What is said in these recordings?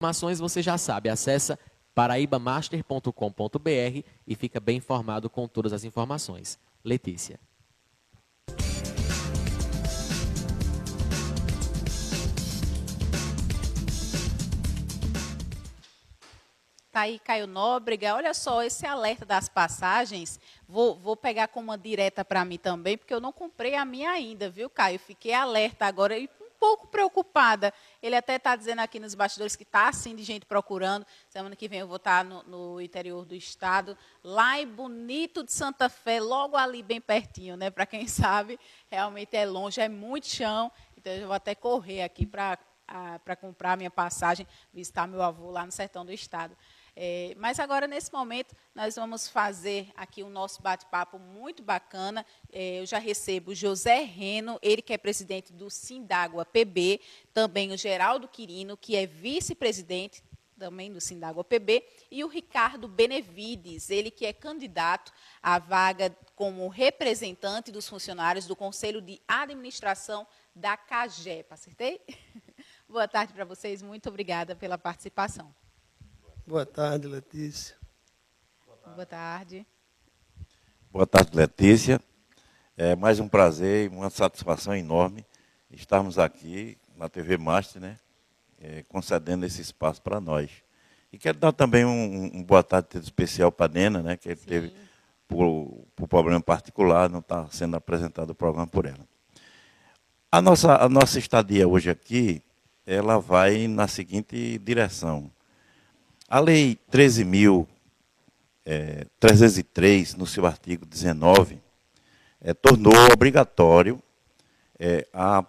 Informações você já sabe, acessa paraibamaster.com.br e fica bem informado com todas as informações. Letícia. Tá aí, Caio Nóbrega. Olha só, esse alerta das passagens, vou pegar como uma direta para mim também, porque eu não comprei a minha ainda, viu, Caio? Fiquei alerta agora e um pouco preocupada. Ele até está dizendo aqui nos bastidores que está assim de gente procurando. Semana que vem eu vou estar no interior do estado, lá em Bonito de Santa Fé, logo ali bem pertinho, né? Para quem sabe, realmente é longe, é muito chão. Então eu vou até correr aqui para comprar a minha passagem, visitar meu avô lá no sertão do estado. Mas agora, nesse momento, nós vamos fazer aqui o nosso bate-papo muito bacana. Eu já recebo o José Reno, ele que é presidente do Sindágua PB, também o Geraldo Quirino, que é vice-presidente também do Sindágua PB, e o Ricardo Benevides, ele que é candidato à vaga como representante dos funcionários do Conselho de Administração da CAGEP. Acertei? Boa tarde para vocês, muito obrigada pela participação. Boa tarde, Letícia. Boa tarde. Boa tarde, Letícia. É mais um prazer e uma satisfação enorme estarmos aqui na TV Master, né, concedendo esse espaço para nós. E quero dar também um boa tarde especial para a Nena, né, que ele teve, por problema particular, não está sendo apresentado o programa por ela. A nossa estadia hoje aqui, ela vai na seguinte direção. A Lei 13.303, no seu artigo 19, tornou obrigatório a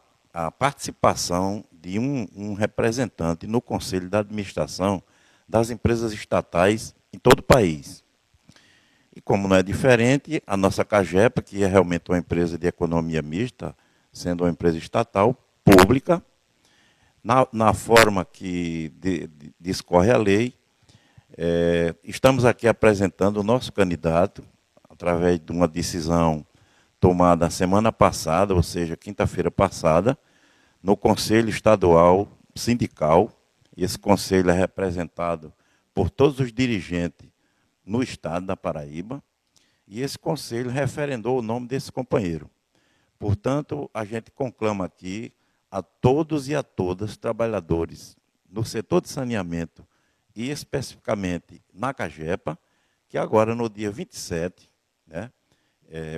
participação de um representante no Conselho de Administração das empresas estatais em todo o país. E como não é diferente, a nossa CAGEPA, que é realmente uma empresa de economia mista, sendo uma empresa estatal, pública, na forma que discorre a lei, estamos aqui apresentando o nosso candidato, através de uma decisão tomada a semana passada, ou seja, quinta-feira passada, no Conselho Estadual Sindical. Esse conselho é representado por todos os dirigentes no estado da Paraíba, e esse conselho referendou o nome desse companheiro. Portanto, a gente conclama aqui a todos e a todas trabalhadores no setor de saneamento, e especificamente na CAGEPA, que agora, no dia 27, né,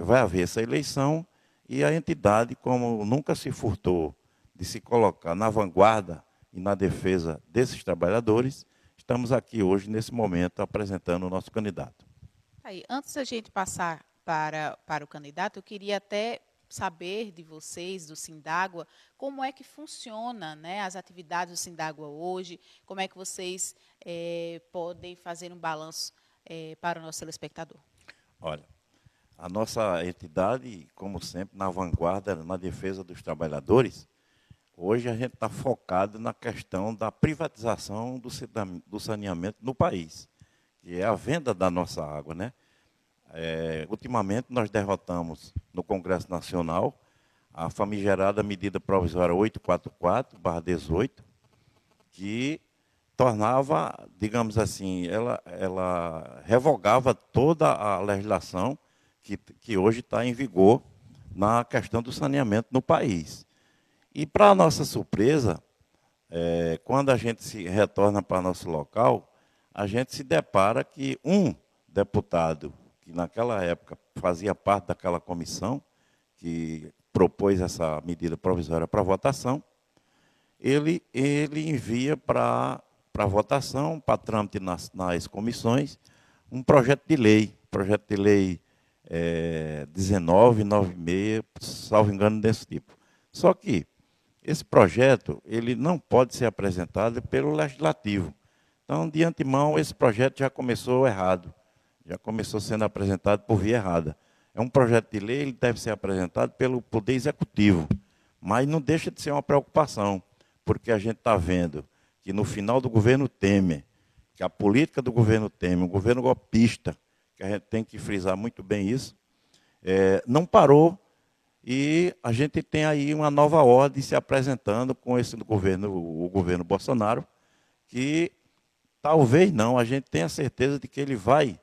vai haver essa eleição, e a entidade, como nunca se furtou de se colocar na vanguarda e na defesa desses trabalhadores, estamos aqui hoje, nesse momento, apresentando o nosso candidato. Aí, antes da gente passar para o candidato, eu queria até saber de vocês, do Sindágua, como é que funciona, né, as atividades do Sindágua hoje, como é que vocês podem fazer um balanço para o nosso telespectador. Olha, a nossa entidade, como sempre, na vanguarda, na defesa dos trabalhadores, hoje a gente está focado na questão da privatização do saneamento no país, que é a venda da nossa água, né? Ultimamente, nós derrotamos no Congresso Nacional a famigerada medida provisória 844/18, que tornava, digamos assim, ela revogava toda a legislação que hoje está em vigor na questão do saneamento no país. E, para nossa surpresa, quando a gente se retorna para nosso local, a gente se depara que um deputado, que naquela época fazia parte daquela comissão que propôs essa medida provisória para votação, ele envia para votação, para trâmite nas comissões, um projeto de lei 1996, salvo engano, desse tipo. Só que esse projeto ele não pode ser apresentado pelo Legislativo. Então, de antemão, esse projeto já começou errado, já começou sendo apresentado por via errada. É um projeto de lei, ele deve ser apresentado pelo Poder Executivo, mas não deixa de ser uma preocupação, porque a gente está vendo que no final do governo Temer, que a política do governo Temer, um governo golpista, que a gente tem que frisar muito bem isso, não parou, e a gente tem aí uma nova ordem se apresentando com o governo Bolsonaro, que talvez não, a gente tenha certeza de que ele vai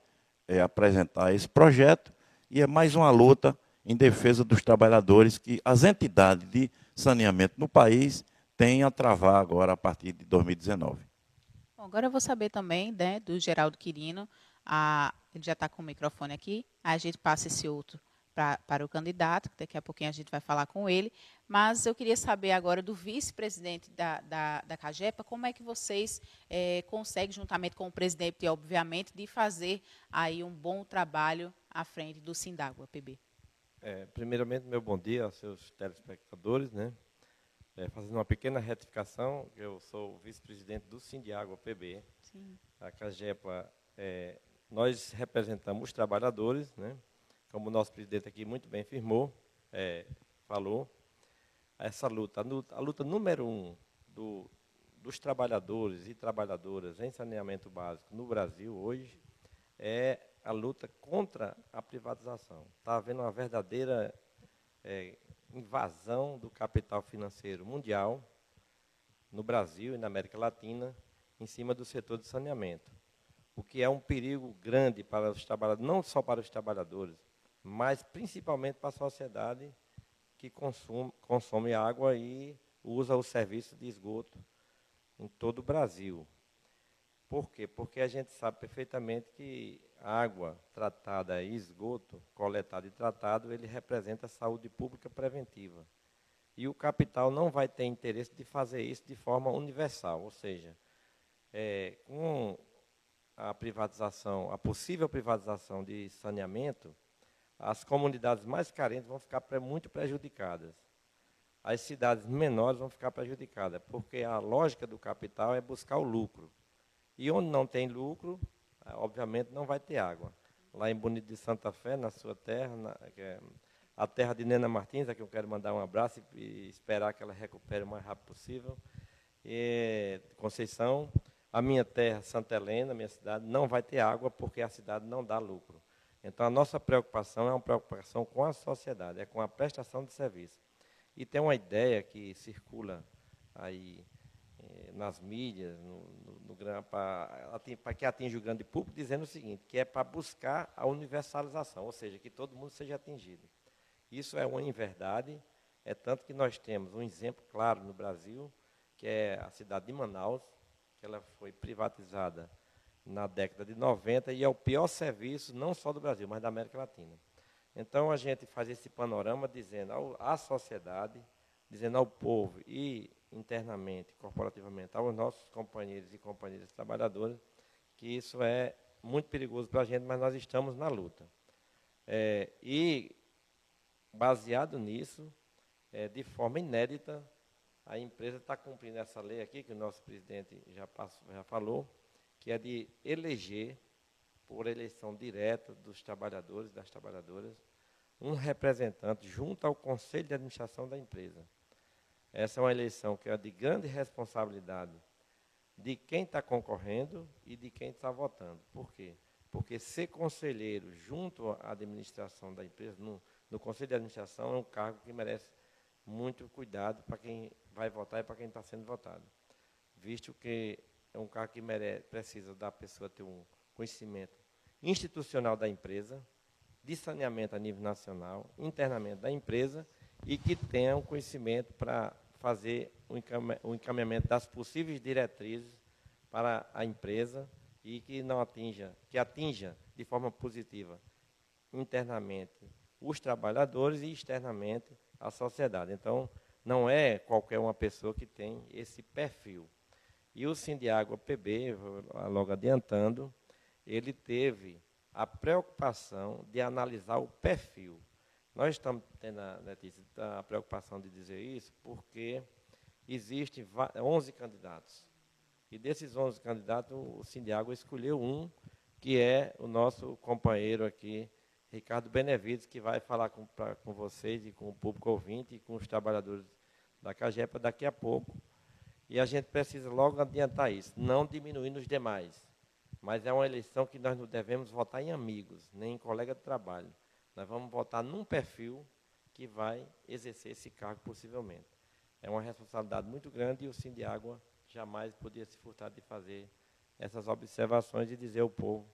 apresentar esse projeto, e é mais uma luta em defesa dos trabalhadores que as entidades de saneamento no país têm a travar agora a partir de 2019. Bom, agora eu vou saber também, né, do Geraldo Quirino, ele já está com o microfone aqui, a gente passa esse outro para o candidato, que daqui a pouquinho a gente vai falar com ele, mas eu queria saber agora do vice-presidente da CAGEPA, como é que vocês conseguem, juntamente com o presidente, obviamente, de fazer aí um bom trabalho à frente do Sindágua, PB. Primeiramente, meu bom dia aos seus telespectadores, né? Fazendo uma pequena retificação, eu sou o vice-presidente do Sindiágua PB. Sim. A CAGEPA, nós representamos os trabalhadores, né? Como o nosso presidente aqui muito bem falou, essa luta, a luta número 1 dos trabalhadores e trabalhadoras em saneamento básico no Brasil hoje é a luta contra a privatização. Está havendo uma verdadeira invasão do capital financeiro mundial no Brasil e na América Latina em cima do setor de saneamento, o que é um perigo grande para os trabalhadores, não só para os trabalhadores, mas principalmente para a sociedade que consome água e usa o serviço de esgoto em todo o Brasil. Por quê? Porque a gente sabe perfeitamente que a água tratada e esgoto coletado e tratado, ele representa saúde pública preventiva. E o capital não vai ter interesse de fazer isso de forma universal, ou seja, com a privatização, a possível privatização de saneamento, as comunidades mais carentes vão ficar muito prejudicadas. As cidades menores vão ficar prejudicadas, porque a lógica do capital é buscar o lucro. E onde não tem lucro, obviamente não vai ter água. Lá em Bonito de Santa Fé, na sua terra, que é a terra de Nena Martins, a quem eu quero mandar um abraço e esperar que ela recupere o mais rápido possível. Conceição, a minha terra, Santa Helena, minha cidade, não vai ter água porque a cidade não dá lucro. Então, a nossa preocupação é uma preocupação com a sociedade, é com a prestação de serviço. E tem uma ideia que circula aí nas mídias, para que atinja o grande público, dizendo o seguinte, que é para buscar a universalização, ou seja, que todo mundo seja atingido. Isso é uma inverdade, é tanto que nós temos um exemplo claro no Brasil, que é a cidade de Manaus, que ela foi privatizada na década de 90 e é o pior serviço, não só do Brasil, mas da América Latina. Então, a gente faz esse panorama dizendo à sociedade, dizendo ao povo e internamente, corporativamente, aos nossos companheiros e companheiras trabalhadoras, que isso é muito perigoso para a gente, mas nós estamos na luta. E, baseado nisso, de forma inédita, a empresa está cumprindo essa lei aqui, que o nosso presidente já falou, que é de eleger, por eleição direta dos trabalhadores e das trabalhadoras, um representante junto ao Conselho de Administração da empresa. Essa é uma eleição que é de grande responsabilidade de quem está concorrendo e de quem está votando. Por quê? Porque ser conselheiro junto à administração da empresa, no Conselho de Administração, é um cargo que merece muito cuidado para quem vai votar e para quem está sendo votado. Visto que é um cargo que precisa da pessoa ter um conhecimento institucional da empresa, de saneamento a nível nacional, internamente da empresa, e que tenha um conhecimento para fazer o encaminhamento das possíveis diretrizes para a empresa e que atinja de forma positiva internamente os trabalhadores e externamente a sociedade. Então, não é qualquer uma pessoa que tem esse perfil. E o Sindiágua PB, logo adiantando, ele teve a preocupação de analisar o perfil. Nós estamos tendo, Letícia, a preocupação de dizer isso porque existem 11 candidatos. E desses 11 candidatos, o Sindiágua escolheu um, que é o nosso companheiro aqui, Ricardo Benevides, que vai falar com vocês e com o público ouvinte e com os trabalhadores da CAGEPA daqui a pouco. E a gente precisa logo adiantar isso, não diminuir nos demais. Mas é uma eleição que nós não devemos votar em amigos, nem em colega de trabalho. Nós vamos votar num perfil que vai exercer esse cargo possivelmente. É uma responsabilidade muito grande e o Sindiágua jamais podia se furtar de fazer essas observações e dizer ao povo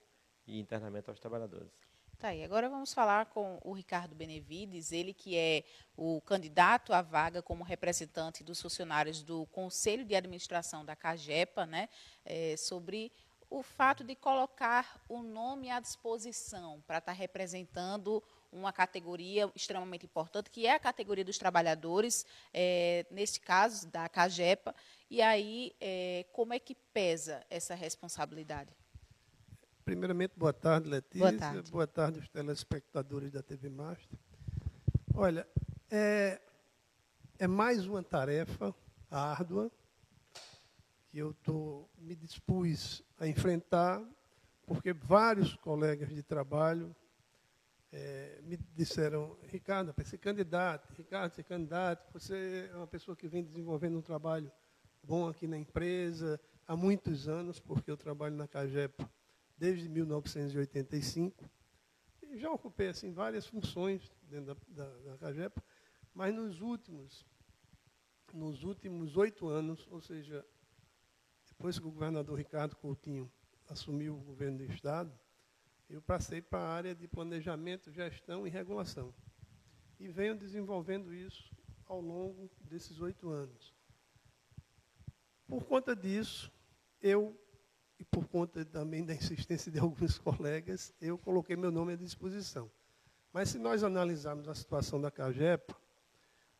e internamente aos trabalhadores. Tá aí, agora vamos falar com o Ricardo Benevides, ele que é o candidato à vaga como representante dos funcionários do Conselho de Administração da CAGEPA, né, sobre o fato de colocar o nome à disposição para estar representando uma categoria extremamente importante, que é a categoria dos trabalhadores, neste caso, da CAGEPA. E aí, como é que pesa essa responsabilidade? Primeiramente, boa tarde, Letícia. Boa tarde. Boa tarde aos telespectadores da TV Master. Olha, é mais uma tarefa árdua que eu me dispus a enfrentar, porque vários colegas de trabalho me disseram: Ricardo, para ser candidato, você é uma pessoa que vem desenvolvendo um trabalho bom aqui na empresa há muitos anos, porque eu trabalho na CAGEPA desde 1985. E já ocupei assim, várias funções dentro da CAGEPA, mas nos últimos 8 anos, ou seja, depois que o governador Ricardo Coutinho assumiu o governo do Estado, eu passei para a área de planejamento, gestão e regulação. E venho desenvolvendo isso ao longo desses 8 anos. Por conta disso, e por conta também da insistência de alguns colegas, eu coloquei meu nome à disposição. Mas se nós analisarmos a situação da CAGEPA,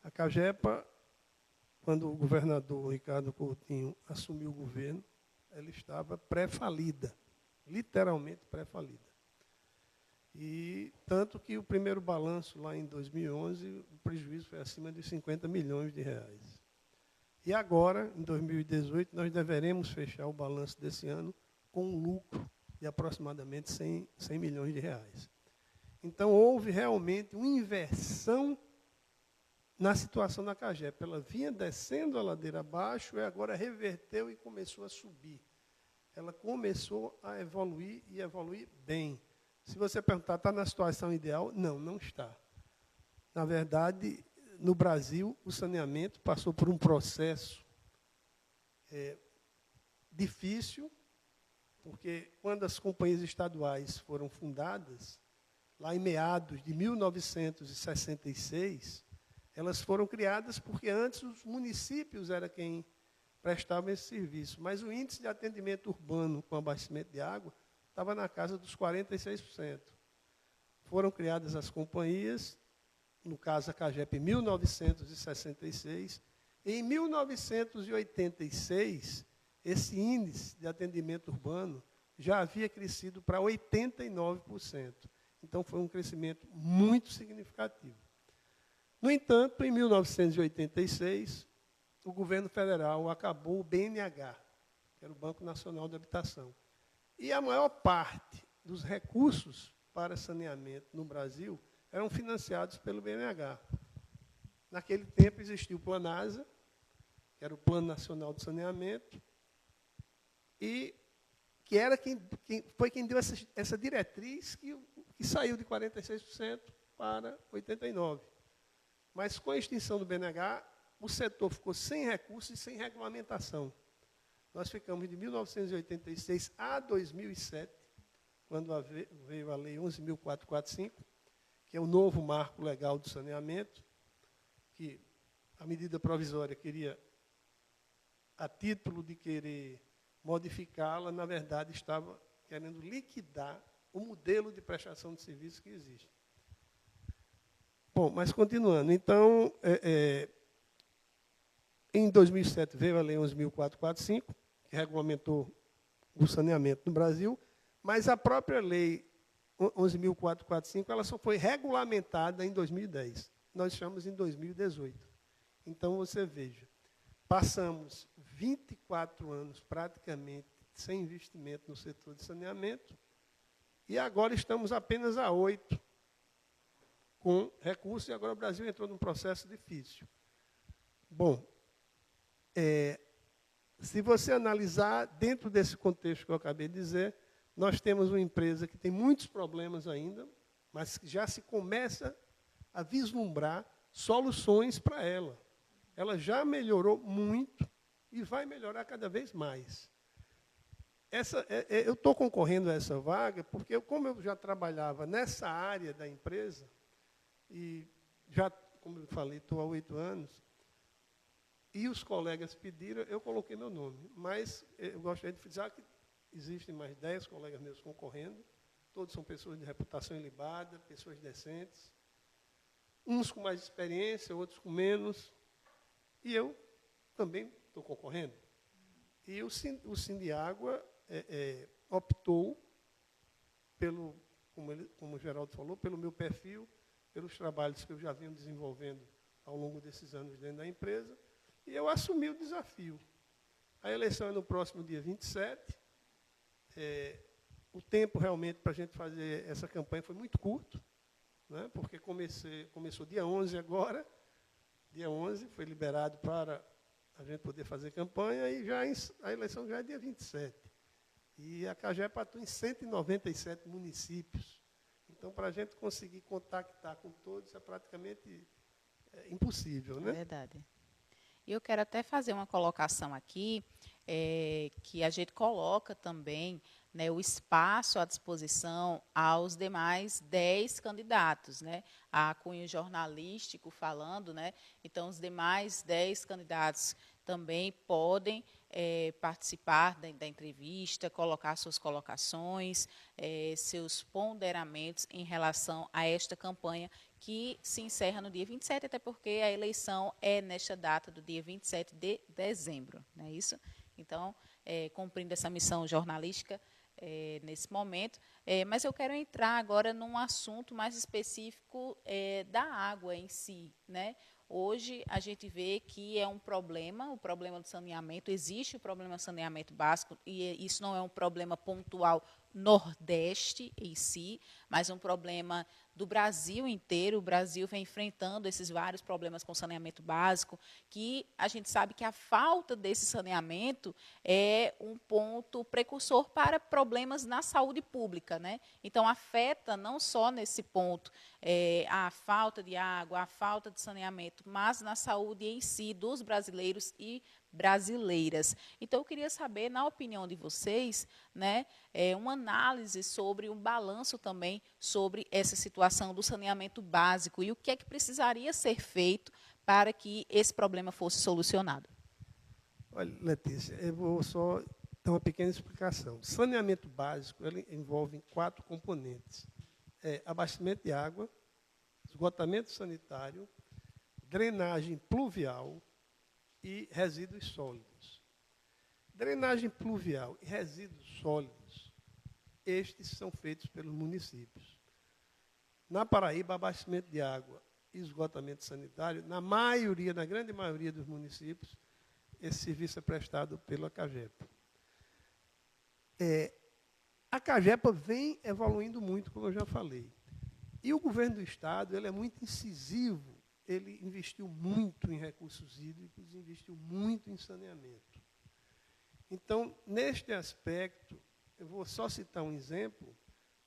a CAGEPA, quando o governador Ricardo Coutinho assumiu o governo, ela estava pré-falida, literalmente pré-falida. E tanto que o primeiro balanço, lá em 2011, o prejuízo foi acima de 50 milhões de reais. E agora, em 2018, nós deveremos fechar o balanço desse ano com um lucro de aproximadamente 100 milhões de reais. Então, houve realmente uma inversão na situação da CAGEPA. Ela vinha descendo a ladeira abaixo e agora reverteu e começou a subir. Ela começou a evoluir e evoluir bem. Se você perguntar, está na situação ideal? Não, não está. Na verdade, no Brasil, o saneamento passou por um processo difícil, porque quando as companhias estaduais foram fundadas, lá em meados de 1966, elas foram criadas porque antes os municípios eram quem prestavam esse serviço, mas o índice de atendimento urbano com abastecimento de água estava na casa dos 46%. Foram criadas as companhias, no caso a CAGEPA, em 1966. Em 1986, esse índice de atendimento urbano já havia crescido para 89%. Então, foi um crescimento muito significativo. No entanto, em 1986, o governo federal acabou o BNH, que era o Banco Nacional de Habitação. E a maior parte dos recursos para saneamento no Brasil eram financiados pelo BNH. Naquele tempo existia o Planasa, que era o Plano Nacional de Saneamento, e que era quem deu essa diretriz que saiu de 46% para 89%. Mas com a extinção do BNH, o setor ficou sem recursos e sem regulamentação. Nós ficamos de 1986 a 2007, quando veio a Lei 11.445, que é o novo marco legal do saneamento, que a medida provisória queria, a título de querer modificá-la, na verdade, estava querendo liquidar o modelo de prestação de serviço que existe. Bom, mas continuando. Então, em 2007 veio a Lei 11.445, que regulamentou o saneamento no Brasil, mas a própria Lei 11.445 ela só foi regulamentada em 2010. Nós estamos em 2018. Então, você veja, passamos 24 anos praticamente sem investimento no setor de saneamento e agora estamos apenas a 8 com recursos e agora o Brasil entrou num processo difícil. Bom, se você analisar dentro desse contexto que eu acabei de dizer, nós temos uma empresa que tem muitos problemas ainda, mas que já se começa a vislumbrar soluções para ela. Ela já melhorou muito e vai melhorar cada vez mais. Eu estou concorrendo a essa vaga porque, como eu já trabalhava nessa área da empresa, e já, como eu falei, estou há 8 anos, e os colegas pediram, eu coloquei meu nome. Mas eu gostaria de frisar que existem mais 10 colegas meus concorrendo, todos são pessoas de reputação ilibada, pessoas decentes, uns com mais experiência, outros com menos, e eu também estou concorrendo. E o Sindiágua optou, como o Geraldo falou, pelo meu perfil, pelos trabalhos que eu já venho desenvolvendo ao longo desses anos dentro da empresa, e eu assumi o desafio. A eleição é no próximo dia 27. O tempo, realmente, para a gente fazer essa campanha foi muito curto, né, porque começou dia 11 agora. Dia 11 foi liberado para a gente poder fazer campanha, e a eleição já é dia 27. E a CAGEP atua em 197 municípios. Então, para a gente conseguir contactar com todos, é praticamente impossível, né? É verdade. E eu quero até fazer uma colocação aqui, que a gente coloca também, né, o espaço à disposição aos demais 10 candidatos, né? Há cunho jornalístico falando, né? Então, os demais 10 candidatos também podem participar da entrevista, colocar suas colocações, seus ponderamentos em relação a esta campanha que se encerra no dia 27, até porque a eleição é nesta data do dia 27 de dezembro, não é isso? Então, cumprindo essa missão jornalística nesse momento, mas eu quero entrar agora num assunto mais específico da água em si, né? Hoje, a gente vê que é um problema, o problema do saneamento, existe o problema do saneamento básico, e isso não é um problema pontual Nordeste em si, mas um problema do Brasil inteiro. O Brasil vem enfrentando esses vários problemas com saneamento básico, que a gente sabe que a falta desse saneamento é um ponto precursor para problemas na saúde pública, né? Então, afeta não só nesse ponto a falta de água, a falta de saneamento, mas na saúde em si dos brasileiros e brasileiras. Então, eu queria saber, na opinião de vocês, né, uma análise sobre um balanço também sobre essa situação do saneamento básico e o que é que precisaria ser feito para que esse problema fosse solucionado. Olha, Letícia, eu vou só dar uma pequena explicação. Saneamento básico ele envolve 4 componentes: abastecimento de água, esgotamento sanitário, drenagem pluvial e resíduos sólidos. Drenagem pluvial e resíduos sólidos, estes são feitos pelos municípios. Na Paraíba, abastecimento de água e esgotamento sanitário, na grande maioria dos municípios, esse serviço é prestado pela CAGEPA. A CAGEPA vem evoluindo muito, como eu já falei. E o governo do Estado ele é muito incisivo, ele investiu muito em recursos hídricos, investiu muito em saneamento. Então, neste aspecto, eu vou só citar um exemplo.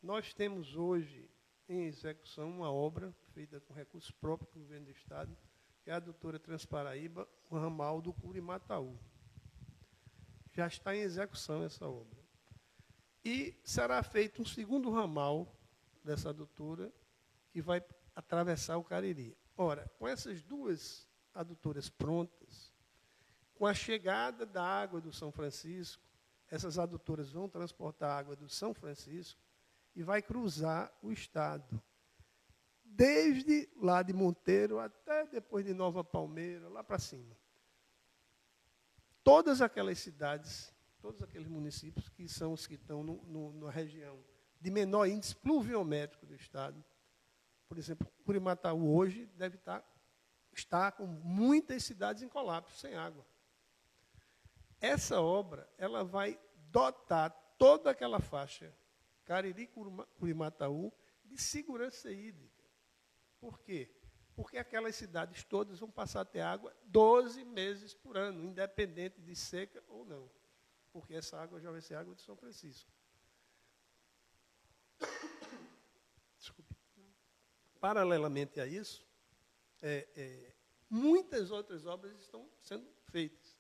Nós temos hoje em execução uma obra feita com recursos próprios do governo do Estado, que é a adutora Transparaíba, o ramal do Curimataú. Já está em execução essa obra. E será feito um segundo ramal dessa adutora, que vai atravessar o Cariri. Ora, com essas 2 adutoras prontas, com a chegada da água do São Francisco, essas adutoras vão transportar a água do São Francisco e vai cruzar o estado. Desde lá de Monteiro até depois de Nova Palmeira, lá para cima. Todas aquelas cidades, todos aqueles municípios que são os que estão na região de menor índice pluviométrico do estado, por exemplo, Curimataú hoje deve estar com muitas cidades em colapso, sem água. Essa obra ela vai dotar toda aquela faixa, Cariri, Curimataú, de segurança hídrica. Por quê? Porque aquelas cidades todas vão passar a ter água 12 meses por ano, independente de seca ou não. Porque essa água já vai ser água de São Francisco. Desculpe. Paralelamente a isso, muitas outras obras estão sendo feitas.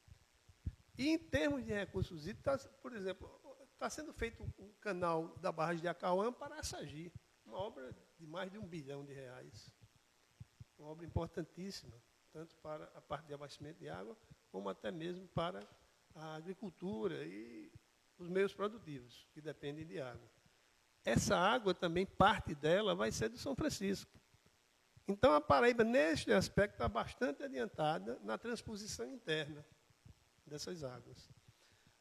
E em termos de recursos hídricos, por exemplo, está sendo feito o canal da barragem de Acauã para Assagi, uma obra de mais de R$ 1 bilhão. Uma obra importantíssima, tanto para a parte de abastecimento de água, como até mesmo para a agricultura e os meios produtivos, que dependem de água. Essa água também, parte dela, vai ser do São Francisco. Então, a Paraíba, neste aspecto, está bastante adiantada na transposição interna dessas águas.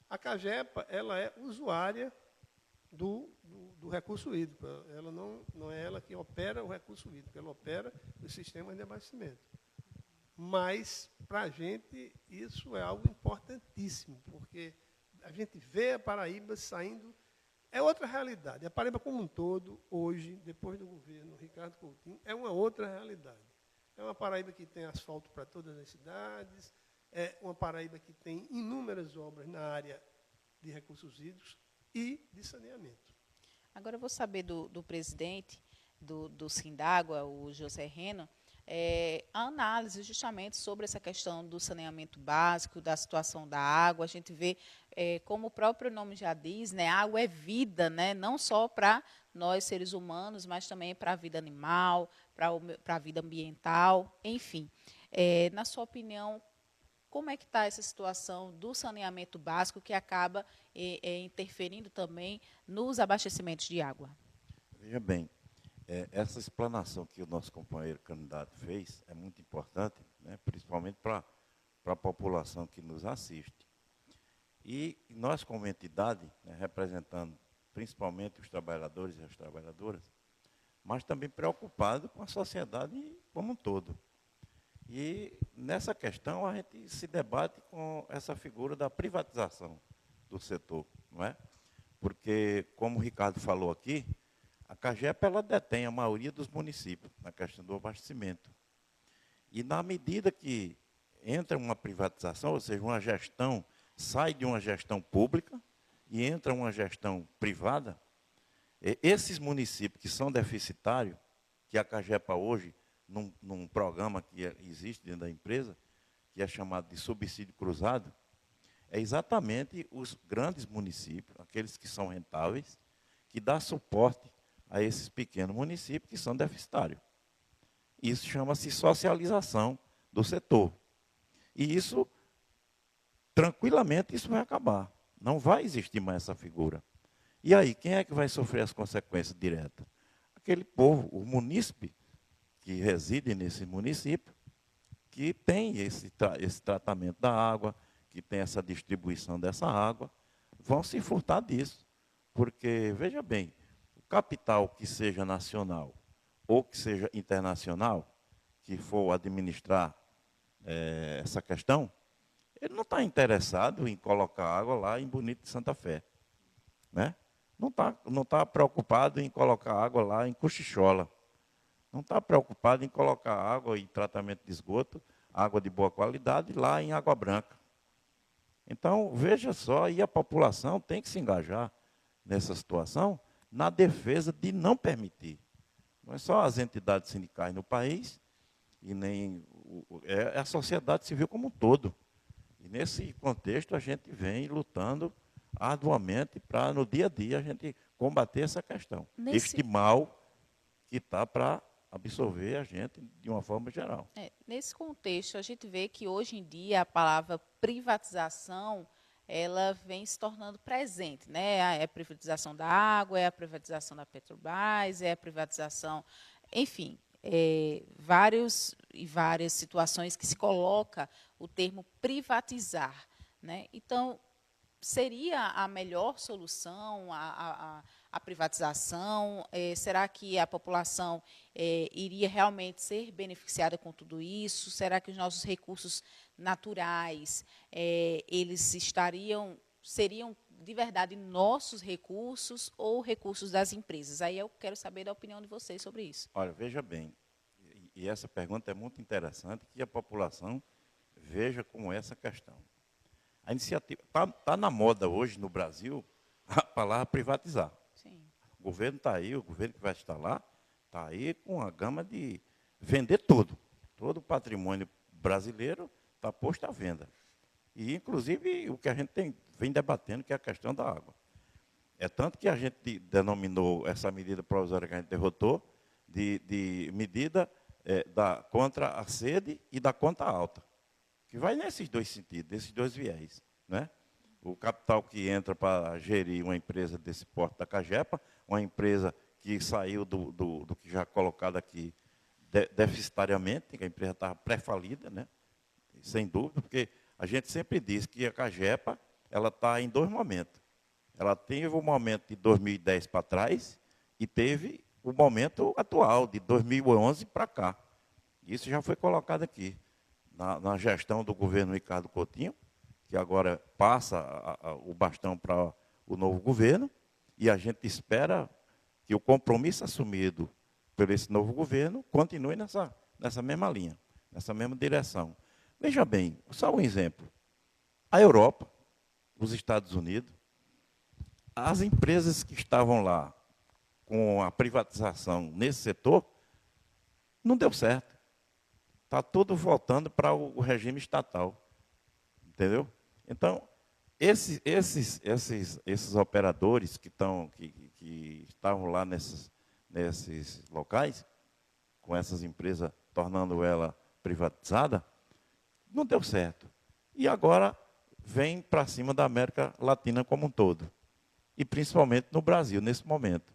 A Cagepa, ela é usuária do recurso hídrico. Ela não é ela que opera o recurso hídrico, ela opera os sistemas de abastecimento. Mas, para a gente, isso é algo importantíssimo, porque a gente vê a Paraíba saindo... É outra realidade. A Paraíba como um todo, hoje, depois do governo Ricardo Coutinho, é uma outra realidade. É uma Paraíba que tem asfalto para todas as cidades, é uma Paraíba que tem inúmeras obras na área de recursos hídricos e de saneamento. Agora eu vou saber do presidente do Sindágua, o José Reno, a análise justamente sobre essa questão do saneamento básico, da situação da água. A gente vê, como o próprio nome já diz, né, a água é vida, né, não só para nós, seres humanos, mas também para a vida animal, para a vida ambiental, enfim. Na sua opinião, como é que está essa situação do saneamento básico que acaba interferindo também nos abastecimentos de água? Veja bem, essa explanação que o nosso companheiro candidato fez é muito importante, né, principalmente para a população que nos assiste. E nós, como entidade, né, representando principalmente os trabalhadores e as trabalhadoras, mas também preocupado com a sociedade como um todo. E nessa questão a gente se debate com essa figura da privatização do setor, não é? Porque, como o Ricardo falou aqui, a Cagepa ela detém a maioria dos municípios na questão do abastecimento. E na medida que entra uma privatização, ou seja, uma gestão, sai de uma gestão pública e entra uma gestão privada, esses municípios que são deficitários, que a Cagepa hoje, num programa que existe dentro da empresa, que é chamado de subsídio cruzado, é exatamente os grandes municípios, aqueles que são rentáveis, que dá suporte a esses pequenos municípios que são deficitários. Isso chama-se socialização do setor. E isso, tranquilamente, isso vai acabar. Não vai existir mais essa figura. E aí, quem é que vai sofrer as consequências diretas? Aquele povo, o munícipe, que reside nesse município, que tem esse tratamento da água, que tem essa distribuição dessa água, vão se furtar disso. Porque, veja bem, o capital que seja nacional ou que seja internacional, que for administrar essa questão, ele não está interessado em colocar água lá em Bonito de Santa Fé. Né? Não tá preocupado em colocar água lá em Cochichola. Não está preocupado em colocar água e tratamento de esgoto, água de boa qualidade, lá em Água Branca. Então, veja só, e a população tem que se engajar nessa situação na defesa de não permitir. Não é só as entidades sindicais no país, e nem a sociedade civil como um todo. E nesse contexto a gente vem lutando arduamente para, no dia a dia, a gente combater essa questão. Este mal que está para absorver a gente de uma forma geral. Nesse contexto, a gente vê que hoje em dia a palavra privatização ela vem se tornando presente, né? É a privatização da água, é a privatização da Petrobras, é a privatização, enfim, várias situações que se coloca o termo privatizar, né? Então, seria a melhor solução a privatização? Será que a população iria realmente ser beneficiada com tudo isso? Será que os nossos recursos naturais eles seriam de verdade nossos recursos ou recursos das empresas? Aí eu quero saber da opinião de vocês sobre isso. Olha, veja bem, e essa pergunta é muito interessante, que a população veja como essa questão. A iniciativa está na moda hoje no Brasil a palavra privatizar. Sim. O governo está aí, o governo que vai estar lá, está aí com a gama de vender tudo. Todo o patrimônio brasileiro está posto à venda. E, inclusive, o que a gente vem debatendo, que é a questão da água. É tanto que a gente denominou essa medida provisória que a gente derrotou de medida contra a sede e da conta alta, que vai nesses dois sentidos, nesses dois viés. Né? O capital que entra para gerir uma empresa desse porte da Cagepa, uma empresa que saiu do que já colocado aqui deficitariamente, que a empresa estava pré-falida, né? Sem dúvida, porque a gente sempre diz que a Cagepa ela está em dois momentos. Ela teve o momento de 2010 para trás e teve o momento atual, de 2011 para cá. Isso já foi colocado aqui, na gestão do governo Ricardo Coutinho, que agora passa o bastão para o novo governo, e a gente espera que o compromisso assumido por esse novo governo continue nessa mesma linha, nessa mesma direção. Veja bem, só um exemplo. A Europa, os Estados Unidos, as empresas que estavam lá com a privatização nesse setor, não deu certo. Está tudo voltando para o regime estatal. Entendeu? Então, esses operadores que estavam lá nesses locais, com essas empresas tornando ela privatizada, não deu certo. E agora vem para cima da América Latina como um todo. E principalmente no Brasil, nesse momento.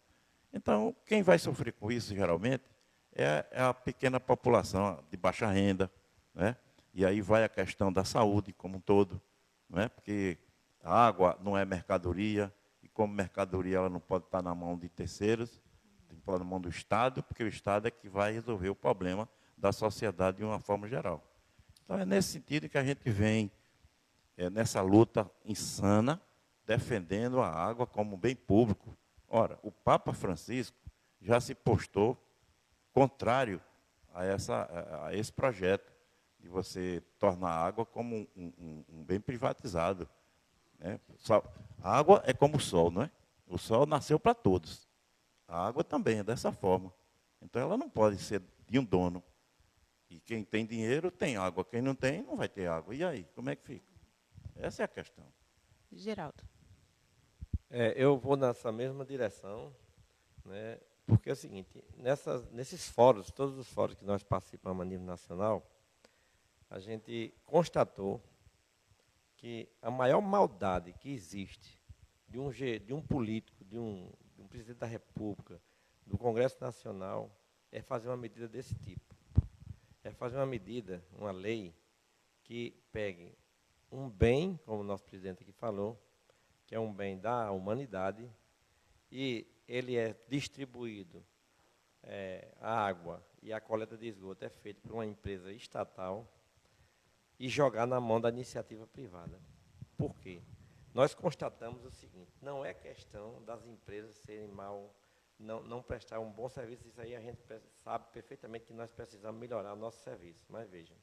Então, quem vai sofrer com isso, geralmente, é a pequena população de baixa renda, né? E aí vai a questão da saúde como um todo, né? Porque a água não é mercadoria, e como mercadoria ela não pode estar na mão de terceiros, tem que estar na mão do Estado, porque o Estado é que vai resolver o problema da sociedade de uma forma geral. Então, é nesse sentido que a gente vem nessa luta insana, defendendo a água como um bem público. Ora, o Papa Francisco já se postou contrário a esse projeto de você tornar a água como um bem privatizado. Né? A água é como o sol, não é? O sol nasceu para todos. A água também é dessa forma. Então, ela não pode ser de um dono. E quem tem dinheiro tem água, quem não tem, não vai ter água. E aí, como é que fica? Essa é a questão. Geraldo. Eu vou nessa mesma direção, né, porque é o seguinte, nesses fóruns, todos os fóruns que nós participamos a nível nacional, a gente constatou que a maior maldade que existe de um político, de um presidente da República, do Congresso Nacional, é fazer uma medida desse tipo. É fazer uma medida, uma lei, que pegue um bem, como o nosso presidente aqui falou, que é um bem da humanidade, e ele é distribuído, a água e a coleta de esgoto é feita por uma empresa estatal, e jogar na mão da iniciativa privada. Por quê? Nós constatamos o seguinte, não é questão das empresas serem não prestar um bom serviço, isso aí a gente sabe perfeitamente que nós precisamos melhorar o nosso serviço, mas vejam,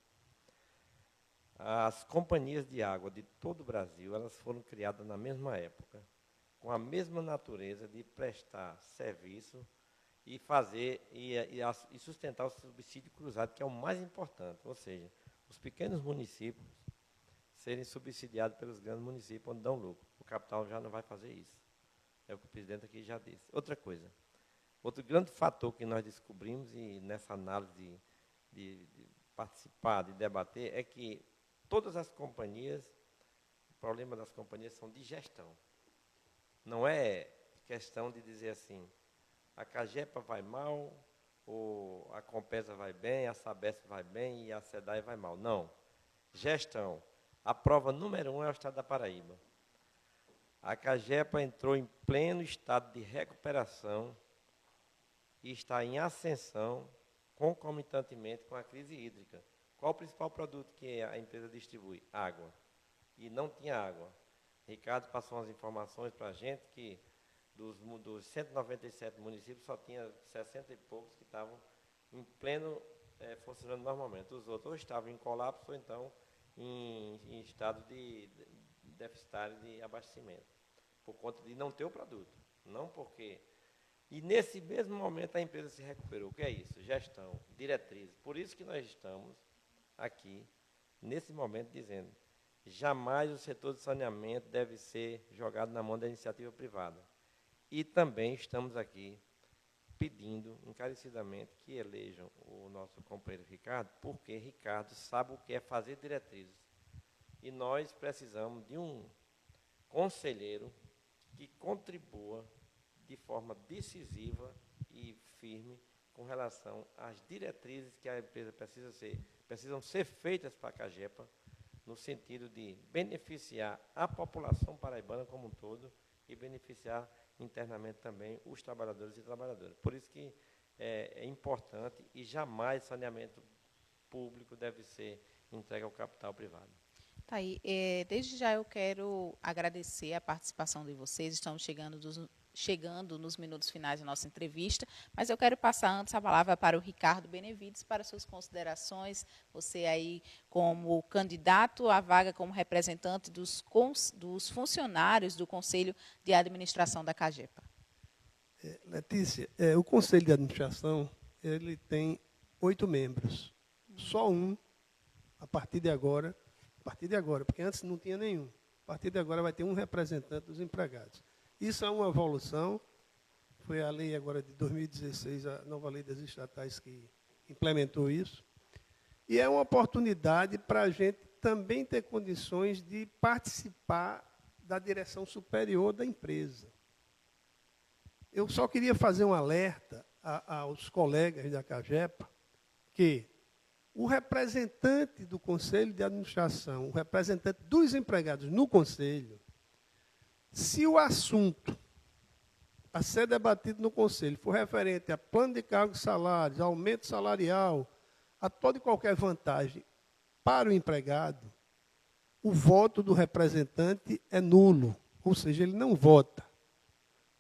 as companhias de água de todo o Brasil, elas foram criadas na mesma época, com a mesma natureza de prestar serviço e fazer e sustentar o subsídio cruzado, que é o mais importante, ou seja, os pequenos municípios serem subsidiados pelos grandes municípios onde dão lucro. O capital já não vai fazer isso. É o que o presidente aqui já disse. Outra coisa, outro grande fator que nós descobrimos e nessa análise de participar, de debater, é que todas as companhias, o problema das companhias são de gestão. Não é questão de dizer assim, a Cagepa vai mal, ou a Compesa vai bem, a Sabesp vai bem e a SEDAI vai mal. Não. Gestão. A prova número 1 é o estado da Paraíba. A Cagepa entrou em pleno estado de recuperação e está em ascensão concomitantemente com a crise hídrica. Qual o principal produto que a empresa distribui? Água. E não tinha água. Ricardo passou umas informações para a gente que dos 197 municípios, só tinha 60 e poucos que estavam em pleno funcionando normalmente. Os outros ou estavam em colapso ou então em estado de deficitário de abastecimento, por conta de não ter o produto. Não porque... E nesse mesmo momento a empresa se recuperou. O que é isso? Gestão, diretrizes. Por isso que nós estamos aqui, nesse momento, dizendo jamais o setor de saneamento deve ser jogado na mão da iniciativa privada. E também estamos aqui pedindo encarecidamente que elejam o nosso companheiro Ricardo, porque Ricardo sabe o que é fazer diretrizes. E nós precisamos de um conselheiro que contribua de forma decisiva e firme com relação às diretrizes que a empresa precisam ser feitas para a Cagepa, no sentido de beneficiar a população paraibana como um todo e beneficiar internamente também os trabalhadores e trabalhadoras. Por isso que é importante e jamais saneamento público deve ser entregue ao capital privado. Tá aí. Desde já eu quero agradecer a participação de vocês. Estamos chegando nos minutos finais da nossa entrevista, mas eu quero passar antes a palavra para o Ricardo Benevides para suas considerações. Você aí como candidato à vaga como representante dos funcionários do Conselho de Administração da Cagepa. Letícia, o Conselho de Administração ele tem 8 membros. Só um, a partir de agora, porque antes não tinha nenhum. A partir de agora vai ter um representante dos empregados. Isso é uma evolução. Foi a lei agora de 2016, a nova lei das estatais que implementou isso. E é uma oportunidade para a gente também ter condições de participar da direção superior da empresa. Eu só queria fazer um alerta aos colegas da Cagepa que o representante do Conselho de Administração, o representante dos empregados no Conselho, se o assunto a ser debatido no Conselho for referente a plano de cargos e salários, aumento salarial, a toda e qualquer vantagem para o empregado, o voto do representante é nulo, ou seja, ele não vota,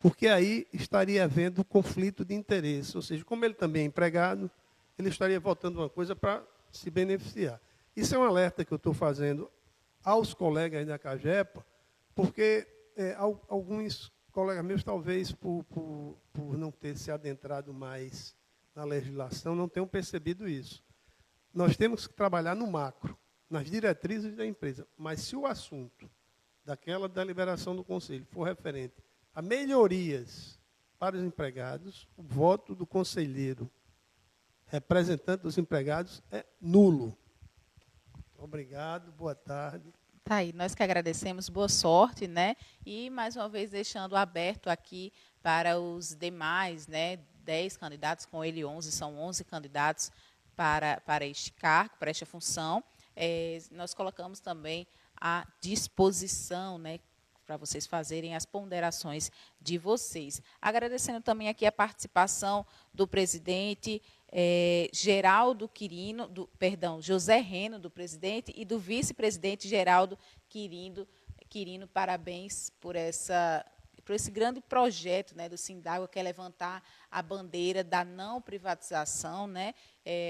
porque aí estaria havendo conflito de interesse, ou seja, como ele também é empregado, ele estaria votando uma coisa para se beneficiar. Isso é um alerta que eu estou fazendo aos colegas da Cagepa, porque alguns colegas meus, talvez por não ter se adentrado mais na legislação, não tenham percebido isso. Nós temos que trabalhar no macro, nas diretrizes da empresa, mas se o assunto daquela deliberação do Conselho for referente a melhorias para os empregados, o voto do conselheiro representante dos empregados é nulo. Obrigado, boa tarde. Tá aí, nós que agradecemos, boa sorte, né? E, mais uma vez, deixando aberto aqui para os demais, né? 10 candidatos, com ele 11, são 11 candidatos para este cargo, para esta função. Nós colocamos também à disposição, né? Para vocês fazerem as ponderações de vocês. Agradecendo também aqui a participação do presidente Geraldo Quirino, José Reno, do presidente, e do vice-presidente Geraldo Quirino. Parabéns por esse grande projeto, né, do Sindágua, que é levantar a bandeira da não privatização, né?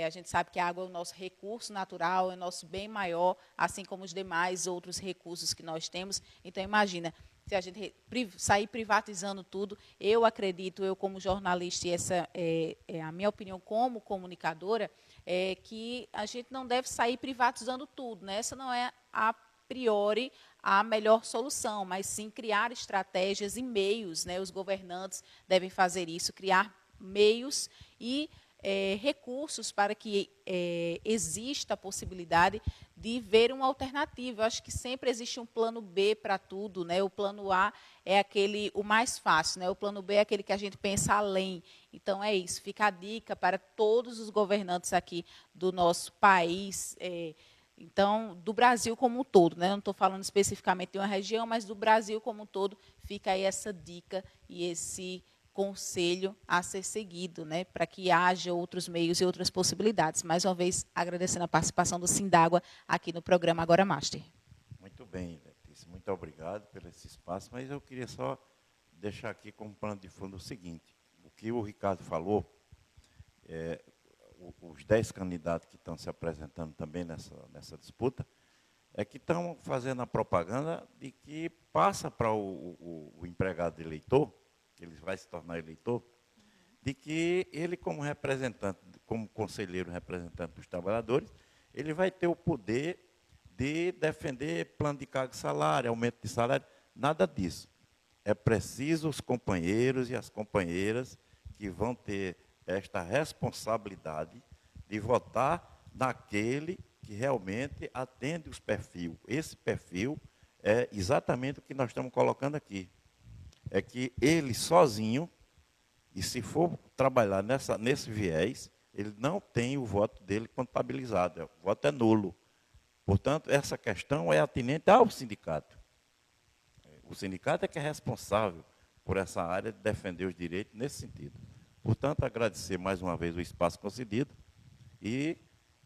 A gente sabe que a água é o nosso recurso natural, é o nosso bem maior, assim como os demais outros recursos que nós temos. Então, imagina, se a gente sair privatizando tudo, eu acredito, eu como jornalista, e essa é a minha opinião como comunicadora, é que a gente não deve sair privatizando tudo, né? Essa não é a priori a melhor solução, mas sim criar estratégias e meios, né? Os governantes devem fazer isso, criar meios e recursos para que exista a possibilidade de ver uma alternativa. Eu acho que sempre existe um plano B para tudo, né? O plano A é o mais fácil, né? O plano B é aquele que a gente pensa além. Então, é isso. Fica a dica para todos os governantes aqui do nosso país, então, do Brasil como um todo, né? Não estou falando especificamente de uma região, mas do Brasil como um todo, fica aí essa dica e esse conselho a ser seguido, né, para que haja outros meios e outras possibilidades. Mais uma vez, agradecendo a participação do Sindágua aqui no programa Agora Master. Muito bem, Letícia, muito obrigado pelo esse espaço, mas eu queria só deixar aqui como plano de fundo o seguinte: o que o Ricardo falou, os 10 candidatos que estão se apresentando também nessa disputa, é que estão fazendo a propaganda de que passa para o empregado eleitor, que ele vai se tornar eleitor, de que ele, como representante, como conselheiro representante dos trabalhadores, ele vai ter o poder de defender plano de carga e salário, aumento de salário, nada disso. É preciso os companheiros e as companheiras que vão ter esta responsabilidade de votar naquele que realmente atende os perfis. Esse perfil é exatamente o que nós estamos colocando aqui. É que ele sozinho, e se for trabalhar nesse viés, ele não tem o voto dele contabilizado, o voto é nulo. Portanto, essa questão é atinente ao sindicato. O sindicato é que é responsável por essa área de defender os direitos nesse sentido. Portanto, agradecer mais uma vez o espaço concedido e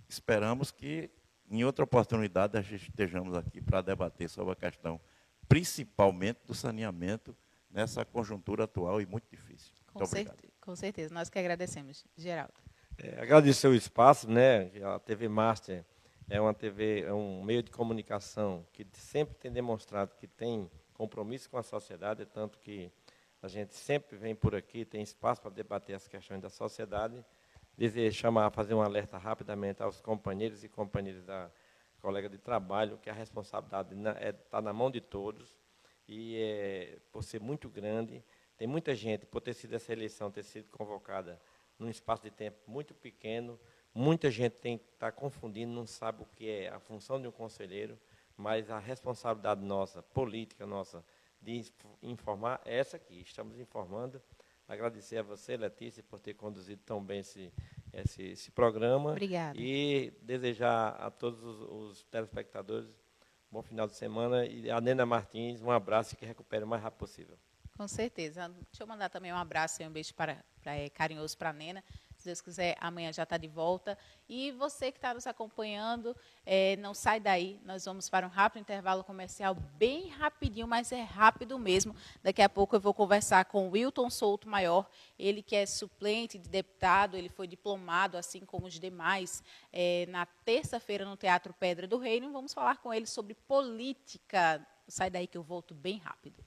esperamos que, em outra oportunidade, a gente estejamos aqui para debater sobre a questão, principalmente do saneamento, nessa conjuntura atual e muito difícil. Muito obrigado. Com certeza, nós que agradecemos. Geraldo. Agradecer o espaço, né? A TV Master é uma TV, é um meio de comunicação que sempre tem demonstrado que tem compromisso com a sociedade, tanto que a gente sempre vem por aqui, tem espaço para debater as questões da sociedade. Desejo fazer um alerta rapidamente aos companheiros e companheiras da colega de trabalho, que a responsabilidade está na mão de todos, e por ser muito grande, tem muita gente, por ter sido essa eleição, ter sido convocada num espaço de tempo muito pequeno, muita gente está confundindo, não sabe o que é a função de um conselheiro, mas a responsabilidade nossa, política nossa, de informar é essa aqui. Estamos informando. Agradecer a você, Letícia, por ter conduzido tão bem esse programa. Obrigada. E desejar a todos os telespectadores um bom final de semana. E a Nena Martins, um abraço e que recupere o mais rápido possível. Com certeza. Deixa eu mandar também um abraço e um beijo carinhoso para a Nena. Se Deus quiser, amanhã já está de volta. E você que está nos acompanhando, não sai daí. Nós vamos para um rápido intervalo comercial, bem rapidinho, mas é rápido mesmo. Daqui a pouco eu vou conversar com o Wilton Souto Maior, ele que é suplente de deputado, ele foi diplomado, assim como os demais, na terça-feira no Teatro Pedra do Reino. Vamos falar com ele sobre política. Sai daí que eu volto bem rápido.